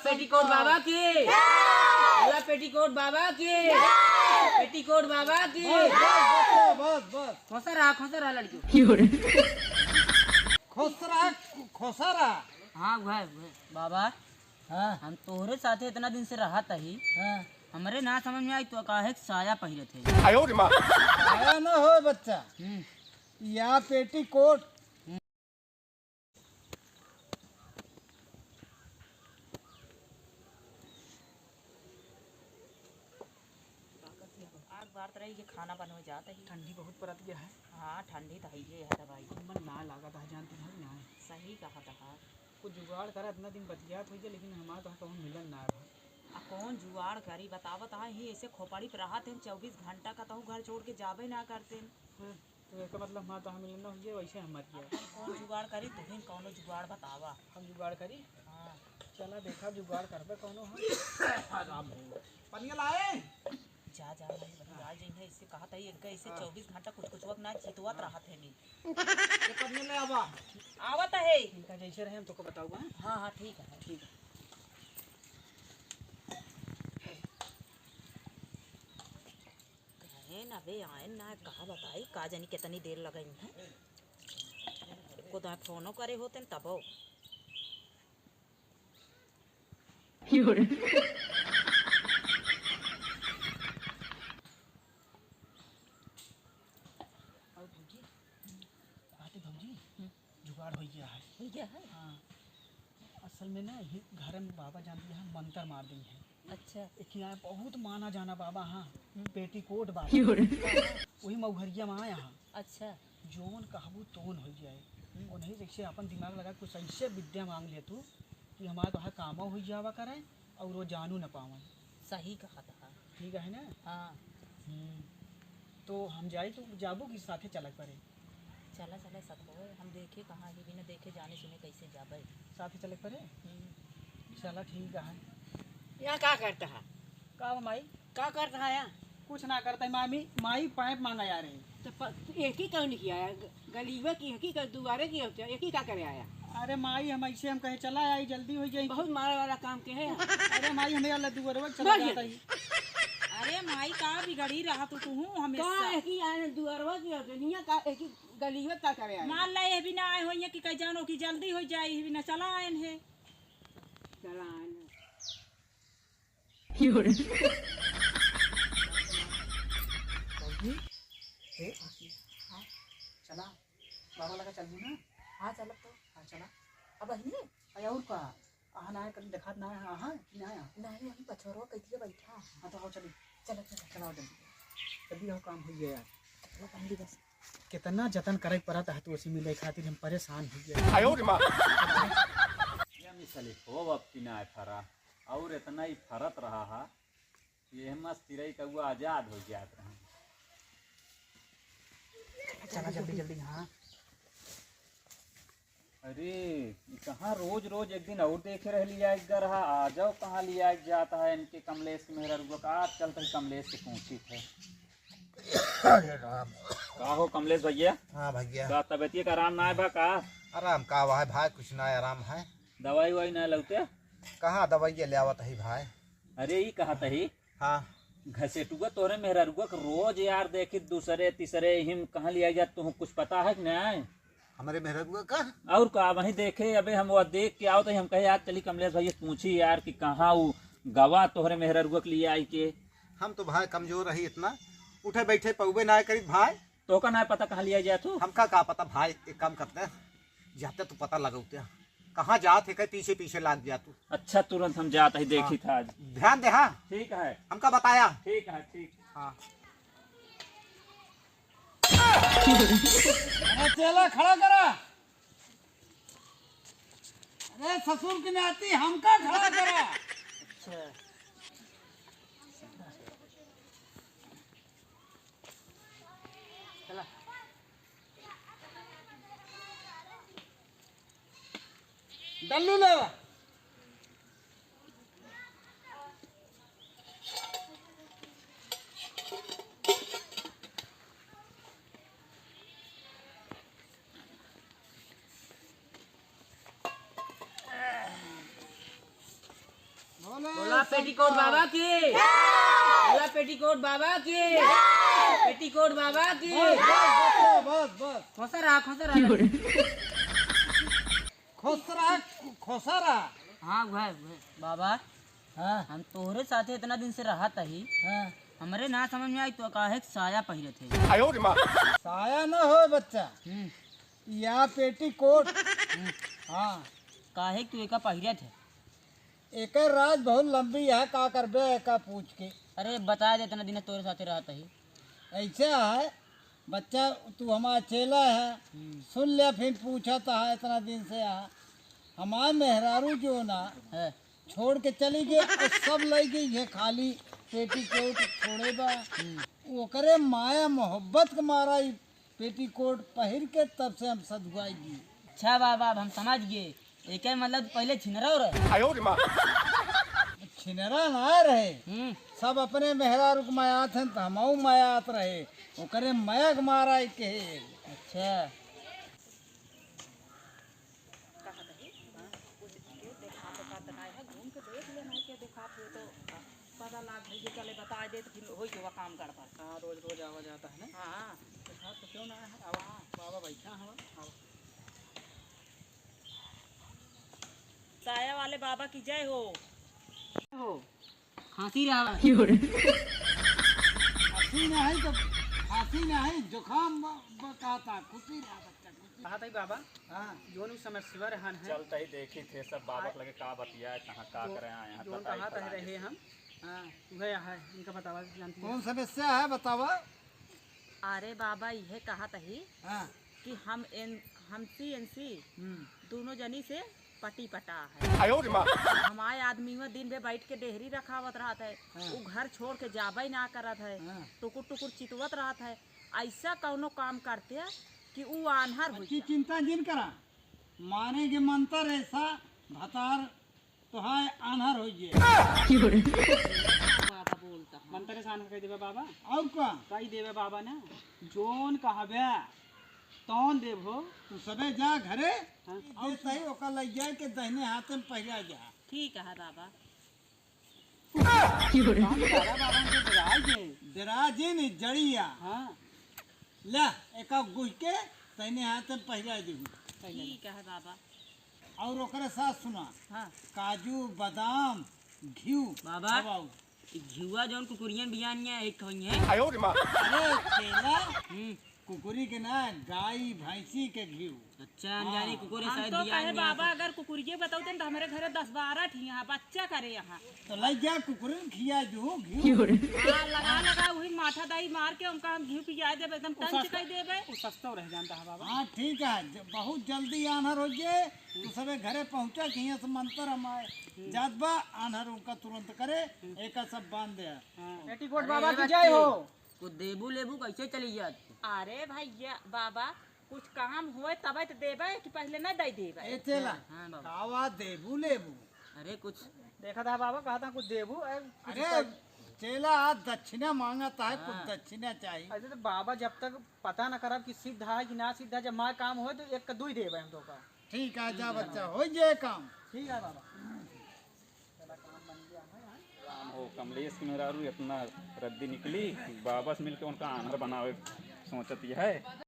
Petticoat बाबा की, बोला petticoat बाबा की, पेटीकोट बाबा की। बस बस खोसा रहा लड़की खोसरा। हाँ वह बाबा। हाँ हम तोहरे साथे इतना दिन से रहा ही, हाँ हमरे ना समझ में आई तो काहे साया पहिरे थे। आया ना हो बच्चा, या पेटीकोट। बात रही कि खाना बनवे जाता ही। ठंडी बहुत पड़त गया है। हाँ ठंडी तो है भाई। मन ना लगा था, जानती है ना। सही कहा था। कुछ जुगाड़ करा, इतना दिन बतियात हुई, लेकिन हमारा तो कहूँ मिलन ना है। कौन जुगाड़ करी बतावत है ही, ऐसे खोपड़ी पर रहा थे 24 घंटा का तो घर छोड़ के जाबे ना करते। तो इसका मतलब हमारा तो मिलन ना हुई, वैसे हम मत गया। कौन जुगाड़ करी तुम्हें, कौनो जुगाड़ बतावा। हम जुगाड़ करी। हाँ चला देखा जुगाड़ करबे कौनो। हम पनिया लाए। जा भाई जिन्हें इससे कहा था ऐसे 24 घंटा कुछ वक्त ना चितवत रहा थे नहीं। ये पनिया ले आवा। आवत है इनका जैसे रहे हम तो को बताऊंगा। हाँ ठीक है ठीक है। ना बे आए ना कहा बताई का जानी कितनी देर लगई है। को तो फोनो करे होते तब जुगाड़ हो गया है। हो गया है। हाँ असल में ना ये घर में बाबा जानती है मंत्र मार दी है। अच्छा एक यहाँ बहुत माना जाना बाबा। हाँ पेटीकोट बाबा वही मऊहरिया माँ यहाँ। अच्छा जोन कहबू तोन हो जाए। उन्हें जैसे अपन दिमाग लगा कुछ ऐसे विद्या मांग ले तू कि हमारा तो काम हो जावा करे और वो जानू न पावन। सही कहा था। ठीक है ना। हाँ तो हम जाए तो जाबू किस साथे चलक पड़े। चला साथ हो हम देखे कहाँ ही बिना देखे जाने सुने कैसे जाबे। साथे चलक पड़े। चला ठीक है। यहाँ क्या करता है। का माई क्या करता है यहाँ। कुछ ना करता है माई पाइप मांगा जा रहे। तो एक ही क्यों नहीं किया है, गलीबे की एक ही दोबारे की होती है, एक ही क्या करे आया। अरे माई हम ऐसे हम कहे चला आई जल्दी हो जाए। बहुत मारे वाला काम के है। अरे माई हमें अल्लाह दुआरे चला जाता ही। अरे माई का बिगड़ी रहा तो तू हमेशा एक ही आए दुआरवा की होती है का एक ही गलीबे का करे आया। मान ले ये भी ना आए होइए कि कहीं जानो कि जल्दी हो जाए ये भी ना चला आए है। चला आए चला बाबा लगा चल ना। हाँ चल तो हाँ चला। अब अहिए अया और का आहा ना कल देखा ना है। हाँ कि ना आया नहीं वही पछोरो कैसे बैठा। हाँ तो आओ चली। चलो चलाओ जल्दी आओ काम हो गया यार। पंडी बस कितना जतन करे पड़ा था तो उसी मिले खातिर हम परेशान हो गए। मिसली हो अब किना फरा और इतना ही फरत रहा है ये मस्त तिरई का वो आजाद हो गया रहा। चला जल्दी। हाँ अरे कहाँ रोज रोज एक दिन और देखे रह लिया इधर रहा आ जाओ कहाँ लिया जाता है इनके कमलेश के मेहरा रुआ का आजकल तो कमलेश से पूछी थे। अरे राम का हो कमलेश भैया। हाँ भैया का तबियत का आराम ना है बा का। आराम का है भाई, कुछ ना आराम है। दवाई ववाई ना लौटे। कहाँ दवाइया ले आवत है भाई। अरे ये कहा तही हाँ घसेटुआ तोरे मेहरा रुआ रोज यार देखी दूसरे तीसरे हिम कहाँ लिया जा तुम कुछ पता है कि नहीं। हमारे मेहरगुआ का और का वहीं देखे अबे हम वो देख के आओ तो हम कहे यार चली कमलेश भैया पूछी यार कि कहाँ वो गवा तोहरे मेहरुआ के लिए आई के। हम तो भाई कमजोर रही इतना उठे बैठे पौबे ना करी भाई। तो का ना पता कहाँ लिया जाए तू। हमका का पता भाई। एक काम करते हैं जाते तो पता लगाते कहाँ जाते कहीं पीछे पीछे लाग गया तू। अच्छा तुरंत हम जाते ही देखी था आज। ध्यान दे। हाँ ठीक है हमका बताया। ठीक है ठीक। हाँ अरे चला खड़ा करा। अरे ससुर की नाती हमका खड़ा करा। अच्छा चला डल्लू ले बोला पेटीकोट बाबा की, बोला पेटीकोट बाबा की, पेटीकोट बाबा की। बस बस खोसा रहा खोसा रहा। हाँ भाई बाबा, हाँ हम तोहरे साथे इतना दिन से रहा ही, हाँ हमरे ना समझ में आई तो काहे साया पहिरे थे। साया न हो बच्चा, या पेटीकोट। हाँ काहे तू एका पहिरे थे? एक राज बहुत लंबी है, का करबे एका पूछ के। अरे बता दे, इतना दिन तोरे साथे रहा ही। ऐसे है बच्चा, तू हमारा चेला है, सुन ले फिर पूछा था इतना दिन से है। हमारे मेहरारू जो ना है छोड़ के चली गई और सब ले गई है, खाली पेटीकोट छोड़े बा। वो करे माया मोहब्बत के मारा ही पेटीकोट पहिर के तब से हम सदुआएगी। अच्छा बाबा, अब हम समझ गए। एक मतलब पहले छिनरा रहे, छिनरा ना रहे, सब अपने मेहरारू के मायात हैं तो हमऊ मायात रहे। वो करे माया के मारा के। अच्छा पता लाग भाई जे चले बता दे तो फिर होई के वो काम कर पर। हाँ, रोज रोज आवा जाता है ना। हां तो क्यों ना है? अब बाबा बैठा हवा। साया वाले बाबा की जय हो। खांसी रहा हंसी नहीं तो हंसी नहीं, जुकाम बकाता खुशी रहा बच्चा खुशी। कहा था बाबा, हाँ जोन उस समय शिवर रहन है, चलता ही देखी थे सब बाबा लगे का बतिया कहाँ का करे आए हैं जोन कहा था रहे हम। हाँ तुम्हें यहाँ है, इनका बतावा जानती है। कौन समस्या है बतावा। अरे बाबा यह कहा तही हाँ कि हमसी एनसी हम्म, दोनों जनी से पटी पटा है। हमारे आदमी में दिन में बैठ के डेहरी रखावत रहा था, वो घर छोड़ के जाबा ही ना करत है, हाँ। टुकुर टुकुर चितवत रहा था। ऐसा कौनो काम करते है कि वो आन्हर हो की चिंता जिन करा, माने के मंत्र ऐसा भतार तो है आन्हर हो जे। बाबा बोलता है। मंत्र सान कह देवे बाबा, और का कही देवे बाबा ना, जोन कहबे तौन देव हो। तू सबे जा घरे हाँ। और सही ओका लग जाए के दहिने हाथ में पहिरा जा। ठीक है बाबा। बाबा को बजाय दे। दराजिन जड़िया हाँ ला एका गुह के तहिने हाथ में पहिरा दी। ठीक है बाबा। और ओकरे साथ सुना, हाँ काजू बादाम घी बाबा, घिवा जौन कुकुरियन बियानिया एक होई है। अरे केला कुकुरी के ना, गाय भैंसी के घी। अच्छा अनजानी कुकुरे हम शायद तो कहे बियानिया। बाबा अगर कुकुरिये बताते तो हमारे घरे 10-12 ठिया बच्चा करे यहाँ। तो लग जा कुकुरी खिया जो घी। हाँ, लगा वही माथा दाई मार के उनका हम घी पिया देवे, एकदम टंच कर देवे। वो सस्ता रह जाता है बाबा। हाँ ठीक है, बहुत जल्दी आन्हर हो जाए तू सबे घरे पहुँचा कि यहाँ से मंत्र हमारे जात बा आन्हर उनका तुरंत करे, एक सब बांध दे। पेटीकोट बाबा की जय हो। कुछ देबू लेबू कैसे चली जाती? अरे भैया बाबा कुछ काम हुए तब तो देवे कि पहले न दे देवे। ए चला हाँ बाबा। कावा देबू लेबू। अरे कुछ देखा था बाबा, कहा था कुछ देबू। अरे चेला आज दक्षिणा मांगता है, कुछ दक्षिणा चाहिए। ऐसे तो बाबा जब तक पता न करब कि सिद्ध है कि ना सिद्ध है, जब मार काम हो तो एक का दुई देवे हम तो का। ठीक है जा बच्चा हो जाए काम। ठीक है बाबा। वो कमलेश की मेहरारू इतना रद्दी निकली, बाबा से मिलके उनका आनर बनावे सोचती है।